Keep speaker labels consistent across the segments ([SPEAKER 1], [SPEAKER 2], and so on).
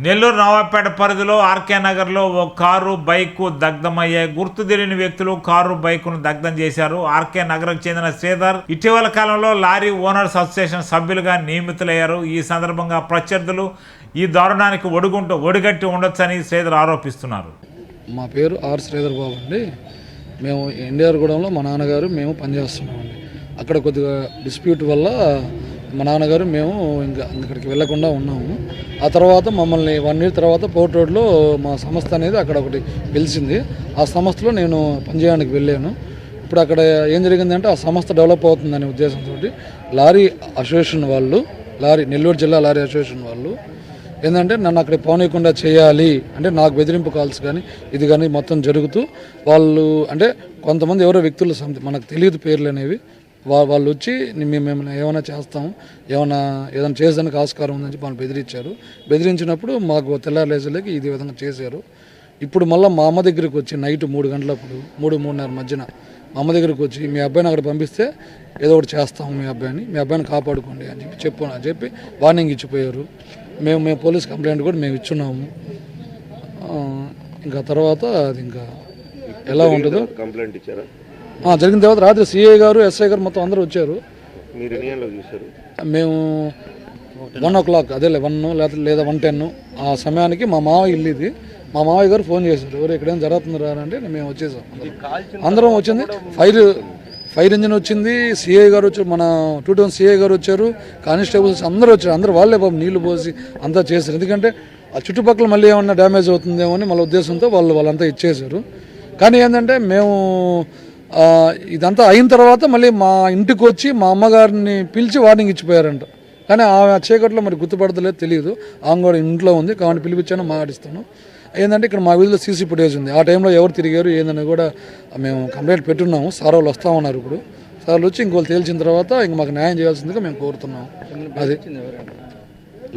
[SPEAKER 1] నెల్లూరు నవాపేట పరిధిలో ఆర్కే నగర్లో ఓ car bike దగ్ధమయ్యాయి. గుర్తు తెలియని వ్యక్తులు కారు బైకును దగ్ధం చేశారు. ఆర్కే నగర్కు చెందిన శ్రీధర్ ఇటీవల కాలంలో లారీ ఓనర్స్ అసోసియేషన్ సభ్యులుగా నియమితులయ్యారు. ఈ సందర్భంగా ప్రత్యర్థులు ఈ దారుణానికి ఒడిగట్టి ఉండొచ్చని శ్రీధర్ ఆరోపిస్తున్నారు.
[SPEAKER 2] మా పేరు ఆర్ శ్రీధర్ బాబు అండి. మేము ఎన్టీఆర్గూడెంలో మా నాన్నగారు మేము పనిచేస్తున్నామండి. అక్కడ కొద్దిగా డిస్ప్యూట్ వల్ల మా నాన్నగారు మేము ఇంకా అక్కడికి వెళ్లకుండా ఉన్నాము. ఆ తర్వాత మమ్మల్ని 1 year తర్వాత పోర్ట్ రోడ్లో మా సంస్థ అనేది అక్కడ ఒకటి పిలిచింది. ఆ సంస్థలో నేను పనిచేయడానికి వెళ్ళాను. ఇప్పుడు అక్కడ ఏం జరిగిందంటే ఆ సంస్థ డెవలప్ అవుతుందనే ఉద్దేశంతో లారీ అసోసియేషన్ వాళ్ళు, నెల్లూరు జిల్లా లారీ అసోసియేషన్ వాళ్ళు ఏంటంటే నన్ను అక్కడ పోనీయకుండా చేయాలి అంటే నాకు బెదిరింపు కాల్స్ కానీ ఇది కానీ మొత్తం జరుగుతూ వాళ్ళు అంటే కొంతమంది ఎవరో వ్యక్తులు మనకు తెలియదు పేర్లు అనేవి వాళ్ళు వచ్చి మేము ఏమైనా చేస్తాము ఏదైనా చేసేదానికి ఆస్కారం ఉందని చెప్పి వాళ్ళు బెదిరించారు. బెదిరించినప్పుడు మాకు తెల్లారులేసలేకి ఇది విధంగా చేశారు. ఇప్పుడు మళ్ళీ మా అమ్మ దగ్గరికి వచ్చి నైట్ 3 గంటలప్పుడు 3-3:30 మధ్యన మా అమ్మ దగ్గరికి వచ్చి మీ అబ్బాయిని అక్కడ పంపిస్తే ఏదో ఒకటి చేస్తాము మీ అబ్బాయిని కాపాడుకోండి అని చెప్పి వార్నింగ్ ఇచ్చిపోయారు. మేము పోలీస్ కంప్లైంట్ కూడా మేము ఇచ్చున్నాము. ఇంకా తర్వాత అది ఇంకా ఎలా ఉంటుందో
[SPEAKER 3] కంప్లైంట్ ఇచ్చారా?
[SPEAKER 2] జరిగిన తర్వాత రాత్రి సిఐ గారు ఎస్ఐ గారు మొత్తం అందరూ వచ్చారు. మేము 1 o'clock అదే 1 లేదా 1:10 ఆ సమయానికి మా మావయ్య ఇల్లు ఇది. మా మావయ్య గారు ఫోన్ చేశారు, ఎవరు ఎక్కడైనా జరుగుతుంది రా అంటే మేము వచ్చేసాం. అందరం వచ్చింది. ఫైర్ ఇంజిన్ వచ్చింది, సిఐ గారు వచ్చారు, మన 2 సిఐ గారు వచ్చారు, కానిస్టేబుల్స్ అందరూ వచ్చారు. అందరూ వాళ్ళే పాపం నీళ్లు పోసి అంతా చేశారు. ఎందుకంటే ఆ చుట్టుపక్కల మళ్ళీ ఏమన్నా డ్యామేజ్ అవుతుందేమో అని మళ్ళీ ఉద్దేశంతో వాళ్ళంతా ఇచ్చేశారు. కానీ ఏంటంటే మేము ఇదంతా అయిన తర్వాత మళ్ళీ మా ఇంటికి వచ్చి మా అమ్మగారిని పిలిచి వార్నింగ్ ఇచ్చిపోయారంట. కానీ ఆమె చీకట్లో మరి గుర్తుపడతలేదు, తెలియదు. ఆమె కూడా ఇంట్లో ఉంది కాబట్టి పిలిపించాను, మాట్లాడిస్తాను. ఏంటంటే ఇక్కడ మా వీధిలో సీసీ ఫుటేజ్ ఉంది. ఆ టైంలో ఎవరు తిరిగారు ఏందని కూడా మేము కంప్లైంట్ పెట్టున్నాము. సార్ వాళ్ళు వస్తామన్నారు. ఇప్పుడు సార్లు వచ్చి ఇంకోళ్ళు తేల్చిన తర్వాత ఇంక మాకు న్యాయం చేయాల్సిందిగా మేము కోరుతున్నాము. అది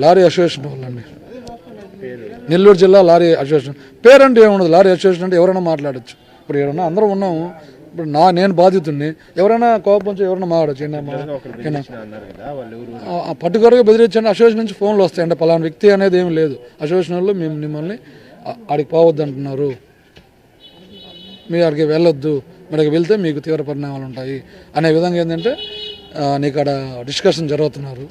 [SPEAKER 2] లారీ అసోసియేషన్ వాళ్ళండి, నెల్లూరు జిల్లా లారీ అసోసియేషన్. పేరంటే ఏముండదు, లారీ అసోసియేషన్ అంటే ఎవరైనా మాట్లాడచ్చు. ఇప్పుడు ఎవరైనా అందరం ఉన్నాము. ఇప్పుడు నేను బాధితుడిని, ఎవరైనా కోపం ఎవరైనా మాట్లాడచ్చు. పర్టికులర్గా బెదిరించండి. అసోసియేషన్ నుంచి ఫోన్లు వస్తాయండి, పలానా వ్యక్తి అనేది ఏమి లేదు. అసోసియేషన్ వాళ్ళు మేము మిమ్మల్ని ఆడికి పోవద్దు అంటున్నారు, మీరు అక్కడికి వెళ్ళొద్దు, మీరు అక్కడికి వెళ్తే మీకు తీవ్ర పరిణామాలు ఉంటాయి అనే విధంగా ఏంటంటే నీకు అక్కడ డిస్కషన్ జరుగుతున్నారు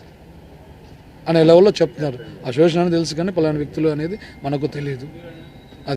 [SPEAKER 2] అనే లెవెల్లో చెప్తున్నారు. అసోసియేషన్ అనేది తెలుసు కానీ పలానా వ్యక్తులు అనేది మనకు తెలియదు.